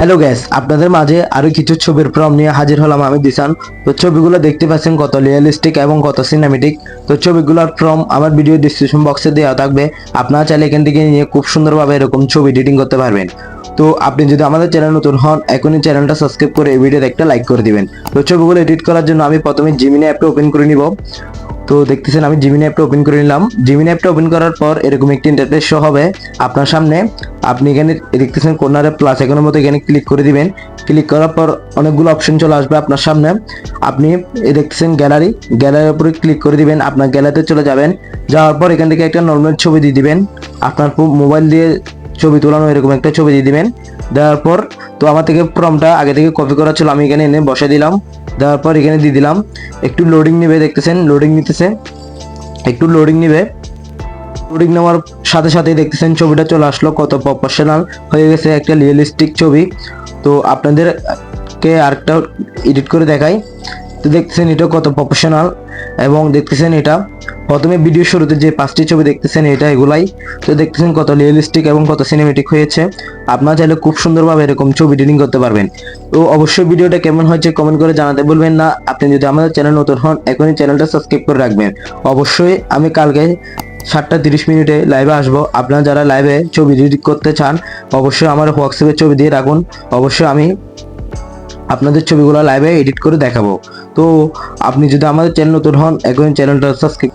Hello gas, আপনাদের মাঝে আরো কিছু ছবির প্রম্পট নিয়ে হাজির হলাম আমি দিশান। তো ছবিগুলো দেখতে পাচ্ছেন কত রিয়েলিস্টিক এবং কত সিনেমেটিক। তো ছবিগুলোর প্রম্পট আমার ভিডিও ডিসক্রিপশন বক্সে দেওয়া থাকবে। আপনারা চাইলে এখান থেকে নিয়ে খুব সুন্দরভাবে এরকম ছবি এডিটিং করতে পারবেন। তো আপনি যদি আমাদের চ্যানেল নতুন হন, এখনই চ্যানেলটা সাবস্ক্রাইব করে এই ভিডিওতে একটা লাইক করে দিবেন। তো ছবিগুলো এডিট করার জন্য আমি প্রথমে জিমিনি অ্যাপটা ওপেন করে নিব। তো দেখতেছেন আমি জিমিনি অ্যাপটা ওপেন করে নিলাম। জিমিনি অ্যাপটা ওপেন করার পর এরকম একটি ইন্টারফেস শো হবে আপনার সামনে। আপনি এখানে দেখতেছেন কর্নারে প্লাস আইকনের মতো এখানে ক্লিক করে দিবেন। ক্লিক করার পর অনেকগুলো অপশন চলে আসবে আপনার সামনে। আপনি দেখতেছেন গ্যালারির উপরে ক্লিক করে দিবেন। আপনার গ্যালারিতে চলে যাবেন। যাওয়ার পর এখান থেকে একটা নর্মাল ছবি দিয়ে দিবেন। আপনার মোবাইল দিয়ে ছবি তোলানো এরকম একটা ছবি দিয়ে দিবেন। দেওয়ার পর তো আমার থেকে প্রম্পটটা আগে থেকে কপি করা ছিল, আমি এখানে এনে বসে দিলাম। দেওয়ার পর এখানে দিয়ে দিলাম। একটু লোডিং নেবে, দেখতেছেন লোডিং নিতেছে, একটু লোডিং নেবে। লোডিং নেওয়ার সাথে সাথে দেখতেছেন ছবিটা চলে আসলো, কত প্রফেশনাল হয়ে গেছে, একটা রিয়েলিস্টিক ছবি। তো আপনাদেরকে আরেকটা এডিট করে দেখাই। তো দেখতেছেন এটা কত প্রফেশনাল এবং দেখতেছেন এটা প্রথমে ভিডিও শুরুতে যে 5টি ছবি দেখতেছেন এটা এগুলাই। তো দেখতেছেন কত রিয়েলিস্টিক এবং কত সিনেমেটিক হয়েছে। আপনারা চাইলে খুব সুন্দরভাবে এরকম ছবি এডিটিং করতে পারবেন। তো অবশ্যই ভিডিওটা কেমন হয়েছে কমেন্ট করে জানাতে ভুলবেন না। আপনি যদি আমাদের চ্যানেল নতুন হন, এখনই চ্যানেলটা সাবস্ক্রাইব করে রাখবেন। অবশ্যই আমি কালকে 7টা 30 মিনিটে লাইভে আসবো। আপনারা যারা লাইভে ছবি এডিট করতে চান অবশ্যই আমার হোয়াটসঅ্যাপে ছবি দিয়ে রাখুন। অবশ্যই আমি আপনাদের ছবিগুলো লাইভে এডিট করে দেখাবো। তো আপনি যদি আমাদের চ্যানেল নতুন হন, এখন চ্যানেলটা সাবস্ক্রাইব